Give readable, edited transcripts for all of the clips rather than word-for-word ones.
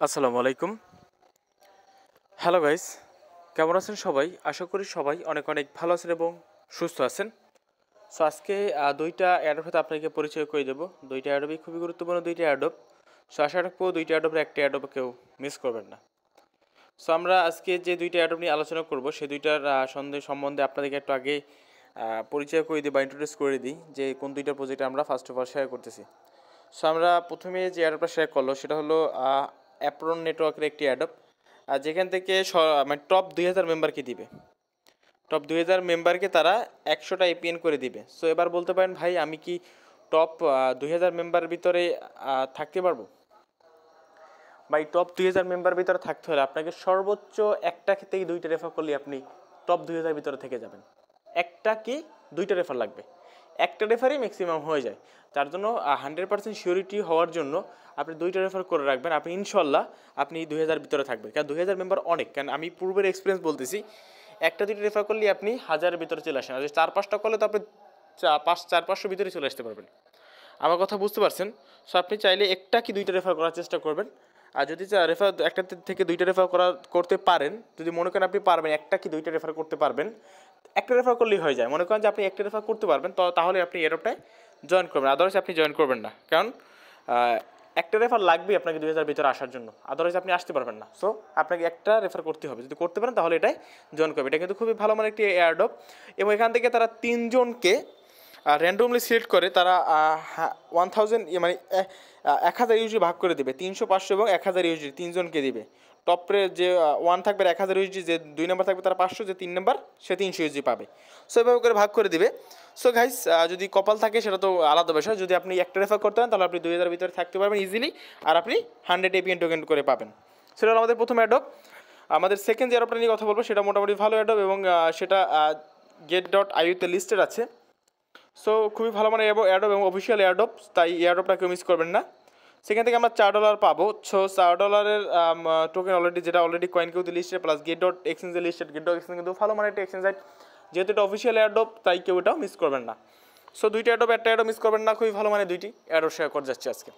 আসসালামু আলাইকুম। Hello guys, কেমন আছেন সবাই? আশা করি সবাই অনেক অনেক ভালো আছেন এবং সুস্থ আছেন। সো আজকে দুইটা অ্যাডোব সাথে আপনাকে পরিচয় করে দেবো। দুইটা অ্যাডোবই খুবই গুরুত্বপূর্ণ দুইটা অ্যাডোব। সো আশা রাখবো দুইটা অ্যাডোবের একটা অ্যাডোব কেউ মিস করবেন না। সো আমরা আজকে যে দুইটা অ্যাডোব নিয়ে আলোচনা করব সেই দুইটার সম্বন্ধে আপনাদেরকে একটু আগে পরিচয় করে দিই বা ইন্ট্রোডিউস করে দিই যে কোন দুইটা প্রজেক্ট আমরা ফার্স্ট অফ অল শেয়ার করতেছি। সো আমরা প্রথমে যে অ্যাডোবটা শেয়ার করলো সেটা হলো অ্যাপ্রন নেটওয়ার্কের একটি অ্যাডোব, আর যেখান থেকে মানে টপ 2000 মেম্বারকে দিবে। টপ 2000 মেম্বারকে তারা 100টা এপিএন করে দিবে। সো এবার বলতে পারেন ভাই আমি কি টপ 2000 মেম্বারের ভিতরে থাকতে পারবো? বা এই টপ 2000 মেম্বার ভিতরে থাকতে হলে আপনাকে সর্বোচ্চ একটা থেকে দুইটা রেফার করলে আপনি টপ 2000 ভিতরে থেকে যাবেন। একটা কি দুইটা রেফার লাগবে, একটা রেফারই ম্যাক্সিমাম হয়ে যায়। তার জন্য 100% সিওরিটি হওয়ার জন্য আপনি দুইটা রেফার করে রাখবেন। আপনি ইনশাল্লাহ আপনি 2000 ভিতরে থাকবেন, কারণ 2000 মেম্বার অনেক। কারণ আমি পূর্বের এক্সপিরিয়েন্স বলতেছি, একটা দুইটা রেফার করলে আপনি 1000-এর ভিতরে চলে আসেন, আর 4-5টা করলে তো আপনি 400-500 ভিতরে চলে আসতে পারবেন। আমার কথা বুঝতে পারছেন? সো আপনি চাইলে একটা কি দুইটা রেফার করার চেষ্টা করবেন। আর যদি রেফার একটা থেকে দুইটা রেফার করতে পারেন, যদি মনে করেন আপনি পারবেন একটা কি দুইটা রেফার করতে পারবেন, একটা রেফার করলেই হয়ে যায়। মনে করেন যে আপনি একটা রেফার করতে পারবেন, তাহলে আপনি এরপটায় জয়েন করবেন, আদারওয়াইজ আপনি জয়েন করবেন না। কারণ একটা রেফার লাগবে আপনাকে 2000 ভিতরে আসার জন্য, আদারওয়াইজ আপনি আসতে পারবেন না। সো আপনাকে একটা রেফার করতে হবে, যদি করতে পারেন তাহলে এটাই জয়েন করবে। এটা কিন্তু খুবই ভালো মানে একটি এয়ারড্রপ, এবং এখান থেকে তারা 3জনকে র্যান্ডমলি সিলেক্ট করে তারা 1000 মানে 1000 ইউজি ভাগ করে দেবে। 300, 500 এবং 1000 ইউজি 3জনকে দিবে। টপরে যে 1 থাকবে 1000 ইউজি, যে 2 নম্বর থাকবে তারা 500, যে 3 নম্বর সে 300 ইউজি পাবে। সো এভাবে করে ভাগ করে দিবে। সো গাইস, যদি কপাল থাকে সেটা তো আলাদা বিষয়। যদি আপনি একটা রেফার করতে পারেন তাহলে আপনি 2000 ভিতরে থাকতে পারবেন ইজিলি, আর আপনি 100 এপিএন টোকেন করে পাবেন। সেটা হলো আমাদের প্রথম অ্যাডপ। আমাদের সেকেন্ড যে অ্যাডপটা নিয়ে কথা বলবো সেটা মোটামুটি ভালো অ্যাডপ, এবং সেটা get.io-তে লিস্টেড আছে। সো খুবই ভালো মানে অ্যাডপ এবং অফিসিয়াল অ্যাডপ, তাই অ্যাডপটা কেউ মিস করবেন না। সেখান থেকে আমরা $4 পাবো। সো $4 টোকেন অলরেডি, যেটা অলরেডি কয়েন কেউ listed, plus get.exchange listed. get.exchange কিন্তু ভালো মানে একটা এক্সচেঞ্জ সাইট, যেহেতু এটা অফিসিয়াল অ্যাডপ তাই কেউ এটাও মিস করবেন না। সো দুইটা অ্যাডপ, একটা অ্যাডপ মিস করবেন না। খুবই ভালো মানে দুইটি অ্যাডপ শেয়ার করে যাচ্ছে আজকে।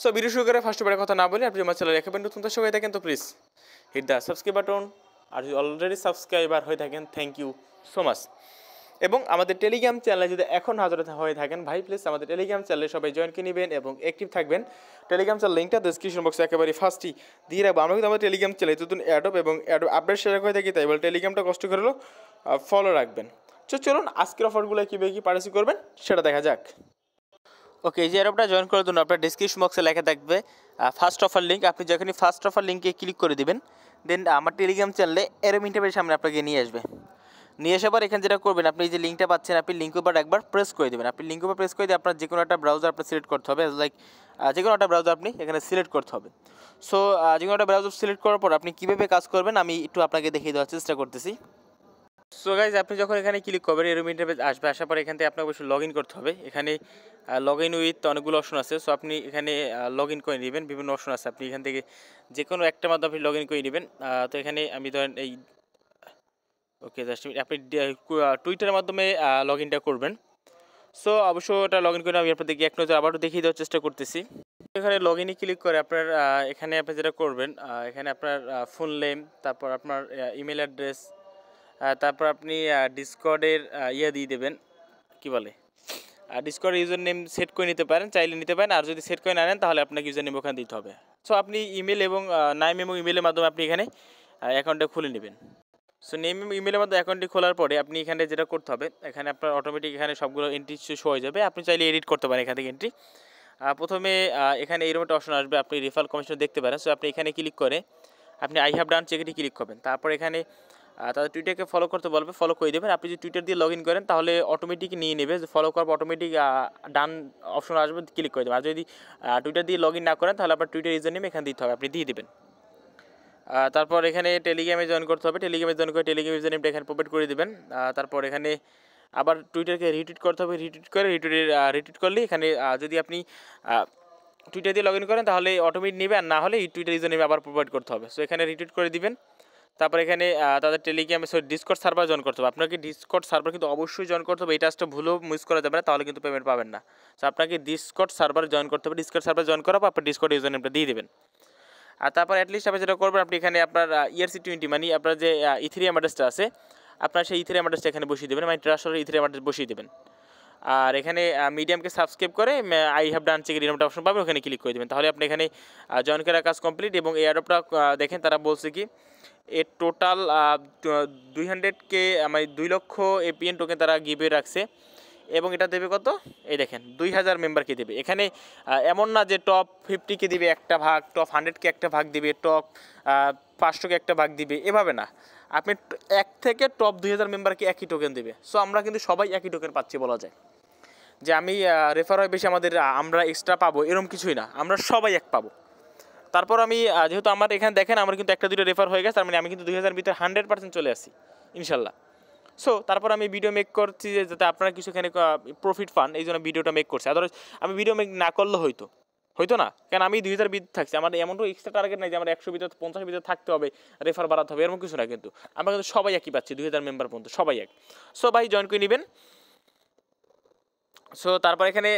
সো ভিডিও শুরু করে ফার্স্ট কথা না বলি, আপনি আমার চ্যানেল একেবারে নতুন দর্শক হয়ে থাকেন তো please hit the subscribe button, আর যদি অলরেডি সাবস্ক্রাইবার হয়ে থাকেন থ্যাংক ইউ সো মাচ। এবং আমাদের টেলিগ্রাম চ্যানেলে যদি এখন হাজার হয়ে থাকেন ভাই প্লিজ আমাদের টেলিগ্রাম চ্যানেলে সবাই জয়েন করে নেবেন এবং অ্যাক্টিভ থাকবেন। টেলিগ্রাম চ্যানেল লিঙ্কটা ডিসক্রিপশন বক্সে একেবারে ফার্স্টই দিয়ে রাখবো। আমরা কিন্তু আমাদের টেলিগ্রাম চ্যানেলে নতুন অ্যাডপ এবং অ্যাডপ আপডেট শেয়ার করে থাকি, তাই বলে টেলিগ্রামটা কষ্ট করে হলো ফলো রাখবেন। চলুন আজকের অফারগুলো কীভাবে কী পার্টিসিপেট করবেন সেটা দেখা যাক। ওকে, এই যে অ্যাডপটা জয়েন করার জন্য আপনার ডিসক্রিপশন বক্সে লেখা থাকবে ফার্স্ট অফার লিঙ্ক। আপনি যখনই ফার্স্ট অফার লিঙ্কে ক্লিক করে দিবেন, দেন আমার টেলিগ্রাম চ্যানেলে এরম ইন্টারভিউর সামনে আপনাকে নিয়ে আসবে। নিয়ে আসার পর এখানে যেটা করবেন, আপনি যে লিঙ্কটা পাচ্ছেন আপনি লিঙ্কের উপর একবার প্রেস করে দেবেন। আপনি লিঙ্কের উপর প্রেস করে দিয়ে আপনার যে কোনো একটা ব্রাউজার আপনার সিলেক্ট করতে হবে, লাইক যে কোনো একটা ব্রাউজার আপনি এখানে সিলেক্ট করতে হবে। সো যে কোনো একটা ব্রাউজার সিলেক্ট করার পর আপনি কীভাবে কাজ করবেন আমি একটু আপনাকে দেখিয়ে দেওয়ার চেষ্টা করতেছি। সো গাইজ, আপনি যখন এখানে ক্লিক করবেন এরকম ইন্টারফেস আসবে। আসার পর এখান থেকে আপনাকে অবশ্যই লগ ইন করতে হবে। এখানে লগ ইন উইথ অনেকগুলো অপশন আছে। সো আপনি এখানে লগ ইন করে নেবেন, বিভিন্ন অপশন আছে, আপনি এখান থেকে যে কোনো একটা মাধ্যমে আপনি লগ ইন করে নেবেন। তো এখানে আমি ধরেন এই ওকে জাস্ট আপনি টুইটারের মাধ্যমে লগ ইনটা করবেন। সো অবশ্য ওটা লগ ইন করে আমি আপনাদেরকে এক নজর আবারও দেখিয়ে দেওয়ার চেষ্টা করতেছি। এখানে লগ ইনে ক্লিক করে আপনার এখানে আপনি যেটা করবেন, এখানে আপনার ফুল নেম, তারপর আপনার ইমেল অ্যাড্রেস, তারপর আপনি ডিসকর্ডের দিয়ে দেবেন, কি বলে ডিসকর্ড ইউজার নেম সেট করে নিতে পারেন, চাইলে নিতে পারেন। আর যদি সেট করে না নেন তাহলে আপনাকে ইউজার নেম ওখানে দিতে হবে। সো আপনি ইমেল এবং নাম এবং ইমেলের মাধ্যমে আপনি এখানে অ্যাকাউন্টটা খুলে নেবেন। সো নেম এবং ইমেলের মধ্যে অ্যাকাউন্টটি খোলার পরে আপনি এখানে যেটা করতে হবে, এখানে আপনার অটোমেটিক এখানে সবগুলো এন্ট্রি শো হয়ে যাবে। আপনি চাইলে এডিট করতে পারেন এখান থেকে এন্ট্রি। প্রথমে এখানে এইরকম একটা অপশন আসবে, আপনি রেফারেল কমিশন দেখতে পারেন। সো আপনি এখানে ক্লিক করে আপনি আই হ্যাভ ডান চেকটি ক্লিক করবেন। তারপর এখানে তাদের টুইটারকে ফলো করতে বলবে, ফলো করে দেবেন। আপনি যদি টুইটার দিয়ে লগ ইন করেন তাহলে অটোমেটিক নিয়ে নেবে, ফলো করার অটোমেটিক ডান অপশন আসবে, ক্লিক করে দেবেন। আর যদি টুইটার দিয়ে লগ ইন না করেন তাহলে আপনার টুইটার ইউজার নেম এখানে দিতে হবে, আপনি দিয়ে দেবেন। তারপর এখানে টেলিগ্রামে জয়েন করতে হবে। টেলিগ্রামে জয়েন করে টেলিগ্রাম ইউজার নেমটা এখানে প্রোভাইড করে দেবেন। তারপর এখানে আবার টুইটারকে রিটুইট করতে হবে। রিটুইট করলে এখানে যদি আপনি টুইটার দিয়ে লগ ইন করেন তাহলে অটোমেটিক নেবে, আর না হলে এই টুইটার ইউজার নেমে আবার প্রোভাইড করতে হবে। সো এখানে রিটুইট করে দিবেন। তারপর এখানে তাদের টেলিগ্রামে ডিসকর্ড সার্ভার জয়েন করতে হবে। আপনাকে ডিসকর্ড সার্ভার কিন্তু অবশ্যই জয়েন করতে হবে, এই টাস্কটা ভুলেও মিস করা যাবে না, তাহলে কিন্তু পেমেন্ট পাবেন না। সো আপনাকে ডিসকর্ড সার্ভার জয়েন করতে হবে। ডিসকর্ড সার্ভার জয়েন করার পর আপনার ডিসকর্ড ইউজার নেমটা দিয়ে দেবেন। আর তারপর অ্যাটলিস্ট আপনি যেটা করবেন, আপনি এখানে আপনার ERC20 মানে আপনার যে ইথেরিয়াম অ্যাড্রেসটা আছে, আপনার সেই ইথেরিয়াম অ্যাড্রেসটা এখানে বসিয়ে দেবেন, মানে ট্রাস্ট ওয়ালেটের ইথেরিয়াম অ্যাড্রেস বসিয়ে দেবেন। আর এখানে মিডিয়ামকে সাবস্ক্রাইব করে I have done check renovate option পাবেন, ওখানে ক্লিক করে দেবেন। তাহলে আপনি এখানে জয়েন করার কাজ কমপ্লিট। এবং এই অ্যাডপটা দেখেন তারা বলছে কি এর টোটাল 200K মানে 2 লক্ষ APN টোকেন তারা গিভে রাখছে। এবং এটা দেবে কত, এই দেখেন 2000 মেম্বারকে দেবে। এখানে এমন না যে টপ 50কে দিবে একটা ভাগ, টপ 100কে একটা ভাগ দিবে, টপ 500কে একটা ভাগ দিবে, এভাবে না। আপনি 1 থেকে টপ 2000 মেম্বারকে একই টোকেন দেবে। সো আমরা কিন্তু সবাই একই টোকেন পাচ্ছি বলা যায়, যে আমি রেফার হয় বেশি আমাদের আমরা এক্সট্রা পাবো এরকম কিছুই না, আমরা সবাই এক পাবো। তারপর আমি যেহেতু আমার এখানে দেখেন আমার কিন্তু একটা দুটো রেফার হয়ে গেছে, তার মানে আমি কিন্তু 2000 ভিতরে 100% চলে আসি ইনশাল্লাহ। সো তারপর আমি ভিডিও মেক করছি যে যাতে আপনারা কিছু এখানে প্রফিট পান, এই জন্য ভিডিওটা মেক করছি। আদারওয়াইজ আমি ভিডিও মেক না করলে হয়তো না, কারণ আমি 2000 ভিতরে থাকছি, আমার এমন এক্সট্রা টার্গেট নাই যে আমার 100 ভিতরে 50 ভিতরে থাকতে হবে, রেফার বাড়াতে হবে, এরকম কিছু না। কিন্তু আমরা কিন্তু সবাই একই পাচ্ছি, 2000 মেম্বার পর্যন্ত সবাই এক। সো ভাই জয়েন করে নেবেন। সো তারপর এখানে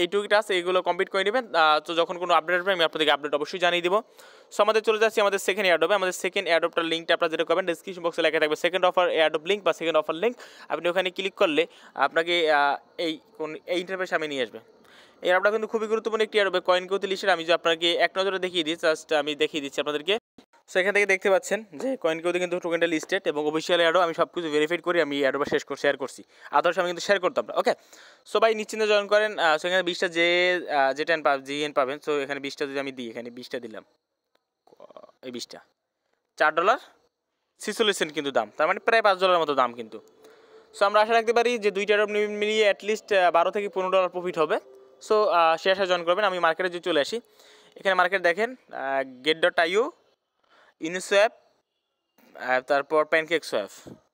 এইটুকু টাস্ক এইগুলো কমপ্লিট করে নেবেন। তো যখন কোনো আপডেট আসবে আমি আপনাদেরকে আপডেট অবশ্যই জানিয়ে দিব। সো আমাদের চলে যাচ্ছি আমাদের সেকেন্ড এয়ারড্রপে। আমাদের সেকেন্ড এয়ারড্রপটার লিঙ্কটা আপনারা যেটা করবেন ডিসক্রিপশন বক্সে লেখা থাকবে সেকেন্ড অফার এয়ারড্রপ লিঙ্ক বা সেকেন্ড অফার লিঙ্ক। আপনি ওখানে ক্লিক করলে আপনাকে এই ইন্টারফেসে আমি নিয়ে আসবে। এই এয়ারড্রপটা কিন্তু খুবই গুরুত্বপূর্ণ একটি এয়ারড্রপ, কয়েন কৌতি লিস্টের। আমি যে আপনাকে এক নজরে দেখিয়ে দিই, জাস্ট আমি দেখিয়ে দিচ্ছি আপনাদেরকে। সো এখান থেকে দেখতে পাচ্ছেন যে কয়েন কৌতি কিন্তু টোকেনটা লিস্টেড এবং অফিসিয়াল এয়ারড্রপ। আমি সব কিছু ভেরিফাইড করি, আমি এয়ারড্রপটা শেয়ার করছি, আদার্স আমি কিন্তু শেয়ার করতাম না। ওকে, সো ভাই নিশ্চিন্তে জয়েন করেন। সো এখানে 20টা GN পাবেন। সো এখানে 20টা যদি আমি দিই, এখানে 20টা দিলাম, এই 20টা $4.46 কিন্তু দাম, তার মানে প্রায় $5 মতো দাম কিন্তু। সো আমরা আশা রাখতে পারি যে 2টা এয়ারড্রপ মিলিয়ে অ্যাটলিস্ট $12 থেকে $15 প্রফিট হবে। সো সে আশা জয়েন করবেন। আমি মার্কেটে যদি চলে আসি, এখানে মার্কেট দেখেন get.io, ইউনিসোয়াপ, তারপর প্যানকেক সোয়াপ,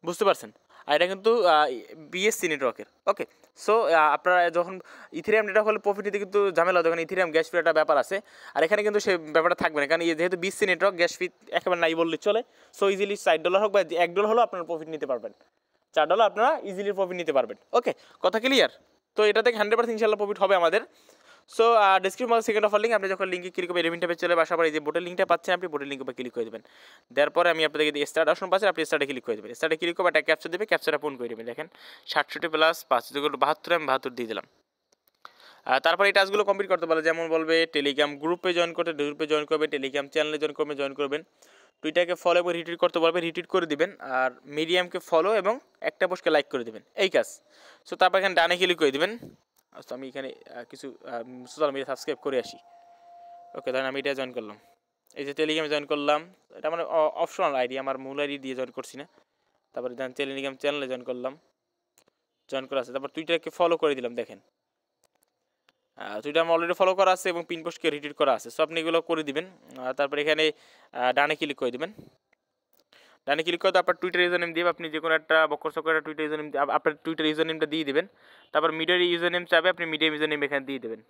বুঝতে পারছেন। আর এটা কিন্তু BSC নেটওয়ার্কের। ওকে, সো আপনারা যখন ইথেরিয়াম নেটওয়ার্ক হলে প্রফিট নিতে কিন্তু ঝামেলা, যখন ইথেরিয়াম গ্যাস ফি একটা ব্যাপার আছে, আর এখানে কিন্তু সেই ব্যাপারটা থাকবে না, কারণ যেহেতু BSC নেটওয়ার্ক গ্যাস ফি একেবারে নাই বললে চলে। সো ইজিলি $60 হোক বা $1 হলেও আপনারা প্রফিট নিতে পারবেন, $4 আপনারা ইজিলি প্রফিট নিতে পারবেন। ওকে, কথা ক্লিয়ার? তো এটা থেকে 100% ইনশাল্লাহ প্রফিট হবে আমাদের। So description second offer link, আপনি যখন লিঙ্কে ক্লিক করবেন রেভিন ট্যাবে চলে আসার পরে এই যে বোটের লিঙ্কটা পাচ্ছেন, আপনি বোটের লিঙ্কে ক্লিক করে দেবেন। তারপরে আমি আপনাদেরকে স্টার্ট অপশন পাচ্ছেন, আপনি স্টার্টে ক্লিক করে দেবেন। স্টার্টে ক্লিক করবে একটা ক্যাপচার দেবে, ক্যাপচারটা পূরণ করে দেবেন। দেখেন 67 প্লাস 5 72, আমি 72 দিয়ে দিলাম। তারপরে এই টাস্কগুলো কমপ্লিট করতে পারলে যেমন বলবে টেলিগ্রাম গ্রুপে জয়েন করতে, গ্রুপে জয়েন করবেন, টেলিগ্রাম চ্যানেলে জয়েন করবেন, টুইটারকে ফলো এবং রিটুইট করতে বলবে, রিটুইট করে দিবেন। আর মিডিয়ামকে ফলো এবং একটা পোস্টকে লাইক করে দেবেন, এই কাজ। সো তারপর এখানে ডানে ক্লিক করে দেবেন। তো আমি এখানে কিছু সোশ্যাল মিডিয়া সাবস্ক্রাইব করে আসি। ওকে, তাহলে আমি এটা জয়েন করলাম। এই যে টেলিগ্রামে জয়েন করলাম, এটা মানে অপশনাল আইডি, আমার মূল আইডি দিয়ে জয়েন করছি না। তারপরে টেলিগ্রাম চ্যানেলে জয়েন করলাম, জয়েন করা আছে। তারপর টুইটারকে ফলো করে দিলাম। দেখেন টুইটার আমার অলরেডি ফলো করা আছে এবং পিন পোস্টকে রিটুইট করা আছে। সো আপনি এগুলো করে দিবেন। তারপর এখানে ডানে ক্লিক করে দেবেন। ডানে ক্লিক করে আপনার টুইটার ইউজার নেম দিয়ে আপনি যে কোনো একটা বক্কর টুইটার ইউজার নেম আপনার টুইটার ইউজার নেমটা দিয়ে দেবেন। তারপর মিডিয়ার ইউজার নেম চাবে, আপনি মিডিয়াম ইউজার নেম এখানে দিয়ে দেবেন।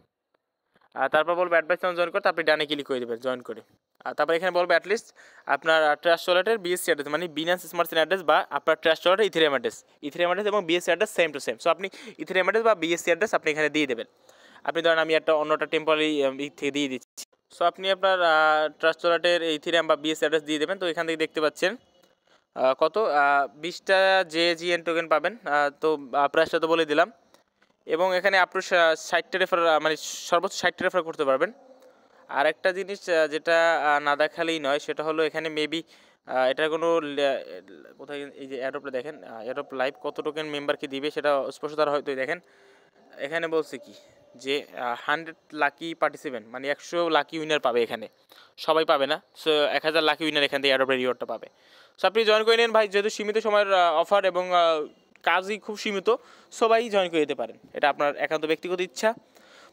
আর তারপর বলবে অ্যাডভাইস জয়েন করতে, আপনি ডানে ক্লিক করে দেবেন জয়েন করে। আর তারপর এখানে বলবে অ্যাটলিস্ট আপনার ট্রাস্ট ওয়ালেটের BSC অ্যাড্রেস, মানে বিনান্স স্মার্ট চেইন অ্যাড্রেস বা আপনার ট্রাস্ট ওয়ালেটের ইথেরিয়াম অ্যাড্রেস এবং BSC address same to same. So আপনি ইথেরিয়াম অ্যাড্রেস বা BSC অ্যাড্রেস আপনি এখানে দিয়ে দেবেন। আপনি ধরেন আমি অন্যটা টেম্পোরারি থেকে দিয়ে দিচ্ছি। সো আপনি আপনার ট্রাস্ট ওয়ালেটের ইথেরিয়াম বা BSC অ্যাড্রেস দিয়ে দেবেন। তো এখান থেকে দেখতে পাচ্ছেন কত 20টা JGN টোকেন পাবেন। তো প্রাইসটা তো বলে দিলাম। এবং এখানে আপনার 60টা রেফার, মানে সর্বোচ্চ 60টা রেফার করতে পারবেন। আর একটা জিনিস যেটা না দেখালেই নয়, সেটা হলো এখানে মেবি এটার কোনো কোথায়, এই যে অ্যাডপটা দেখেন, অ্যাডপ লাইভ কত টোকেন মেম্বারকে দিবে সেটা স্পষ্ট তারা হয়তো দেখেন এখানে বলছে কি যে 100 লাকি পার্টিসিপেন্ট, মানে 100 লাকি উইনার পাবে। এখানে সবাই পাবে না। সো 1000 লাকি উইনার এখান থেকে অ্যাডপের রিওয়ার্ডটা পাবে। সো আপনি জয়েন করে নেন ভাই, যেহেতু সীমিত সময়ের অফার এবং কাজই খুব সীমিত, সবাই জয়েন করে দিতে পারেন, এটা আপনার একান্ত ব্যক্তিগত ইচ্ছা।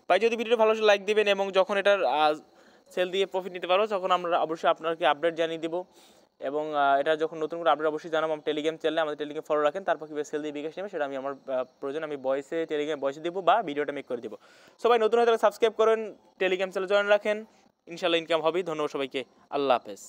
ভাই যদি ভিডিওটা ভালো লাইক দিবেন এবং যখন এটার সেল দিয়ে প্রফিট নিতে পারো তখন আমরা অবশ্যই আপনাকে আপডেট জানিয়ে দেবো। এবং এটা যখন নতুন করে আপডেট অবশ্যই জানাবো। টেলিগ্রাম চ্যানেলে আমাদের টেলিগ্রাম ফলো রাখেন, তারপর কীভাবে সেল দিয়ে বিকাশ নেবে সেটা আমি আমার প্রয়োজন আমি টেলিগ্রাম ভয়েসে দেবো বা ভিডিওটা মেক করে দেবো। সবাই নতুন হয়ে তাহলে সাবস্ক্রাইব করেন, টেলিগ্রাম চ্যানেলে জয়েন রাখেন, ইনশাল্লাহ ইনকাম হবেই। ধন্যবাদ সবাইকে, আল্লাহ হাফেজ।